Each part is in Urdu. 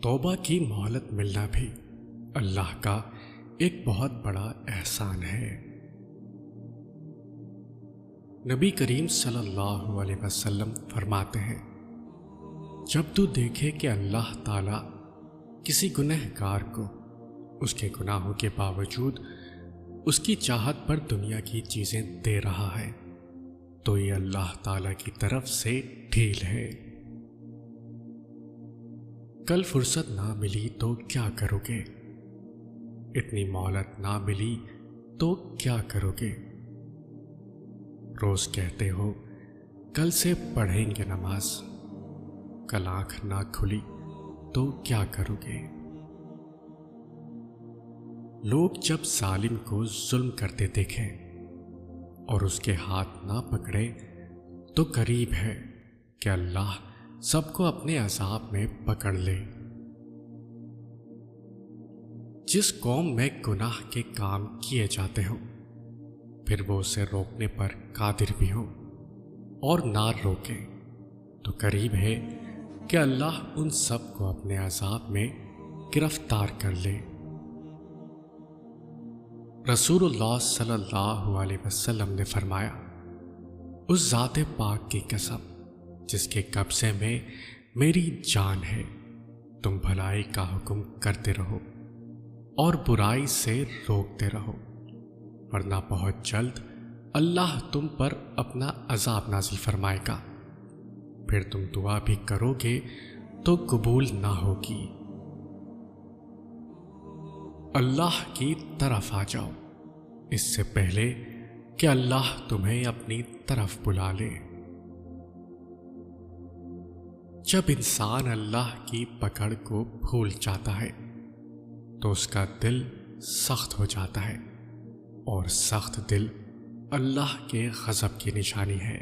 توبہ کی مہلت ملنا بھی اللہ کا ایک بہت بڑا احسان ہے۔ نبی کریم صلی اللہ علیہ وسلم فرماتے ہیں، جب تو دیکھے کہ اللہ تعالیٰ کسی گنہگار کو اس کے گناہوں کے باوجود اس کی چاہت پر دنیا کی چیزیں دے رہا ہے تو یہ اللہ تعالیٰ کی طرف سے ڈھیل ہے۔ کل فرصت نہ ملی تو کیا کرو گے؟ اتنی مہلت نہ ملی تو کیا کرو گے؟ روز کہتے ہو کل سے پڑھیں گے نماز، کل آنکھ نہ کھلی تو کیا کرو گے؟ لوگ جب ظالم کو ظلم کرتے دیکھیں اور اس کے ہاتھ نہ پکڑے تو قریب ہے کہ اللہ سب کو اپنے عذاب میں پکڑ لے۔ جس قوم میں گناہ کے کام کیے جاتے ہوں پھر وہ اسے روکنے پر قادر بھی ہوں اور نہ روکیں تو قریب ہے کہ اللہ ان سب کو اپنے عذاب میں گرفتار کر لے۔ رسول اللہ صلی اللہ علیہ وسلم نے فرمایا، اس ذات پاک کی قسم جس کے قبضے میں میری جان ہے، تم بھلائی کا حکم کرتے رہو اور برائی سے روکتے رہو، ورنہ بہت جلد اللہ تم پر اپنا عذاب نازل فرمائے گا، پھر تم دعا بھی کرو گے تو قبول نہ ہوگی۔ اللہ کی طرف آ جاؤ اس سے پہلے کہ اللہ تمہیں اپنی طرف بلا لے۔ جب انسان اللہ کی پکڑ کو بھول جاتا ہے تو اس کا دل سخت ہو جاتا ہے، اور سخت دل اللہ کے غضب کی نشانی ہے۔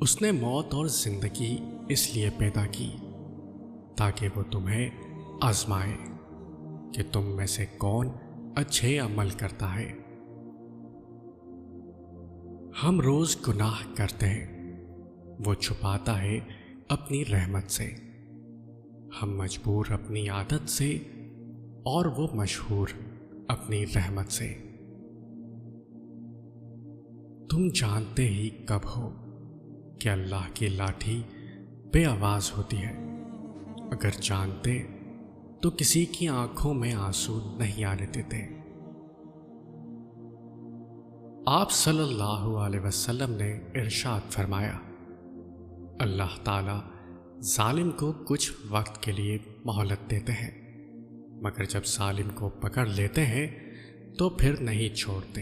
اس نے موت اور زندگی اس لیے پیدا کی تاکہ وہ تمہیں آزمائے کہ تم میں سے کون اچھے عمل کرتا ہے۔ ہم روز گناہ کرتے ہیں، وہ چھپاتا ہے اپنی رحمت سے، ہم مجبور اپنی عادت سے اور وہ مشہور اپنی رحمت سے۔ تم جانتے ہی کب ہو کہ اللہ کی لاٹھی بے آواز ہوتی ہے، اگر جانتے تو کسی کی آنکھوں میں آنسو نہیں آنے دیتے۔ آپ صلی اللہ علیہ وسلم نے ارشاد فرمایا، اللہ تعالیٰ ظالم کو کچھ وقت کے لیے مہلت دیتے ہیں، مگر جب ظالم کو پکڑ لیتے ہیں تو پھر نہیں چھوڑتے۔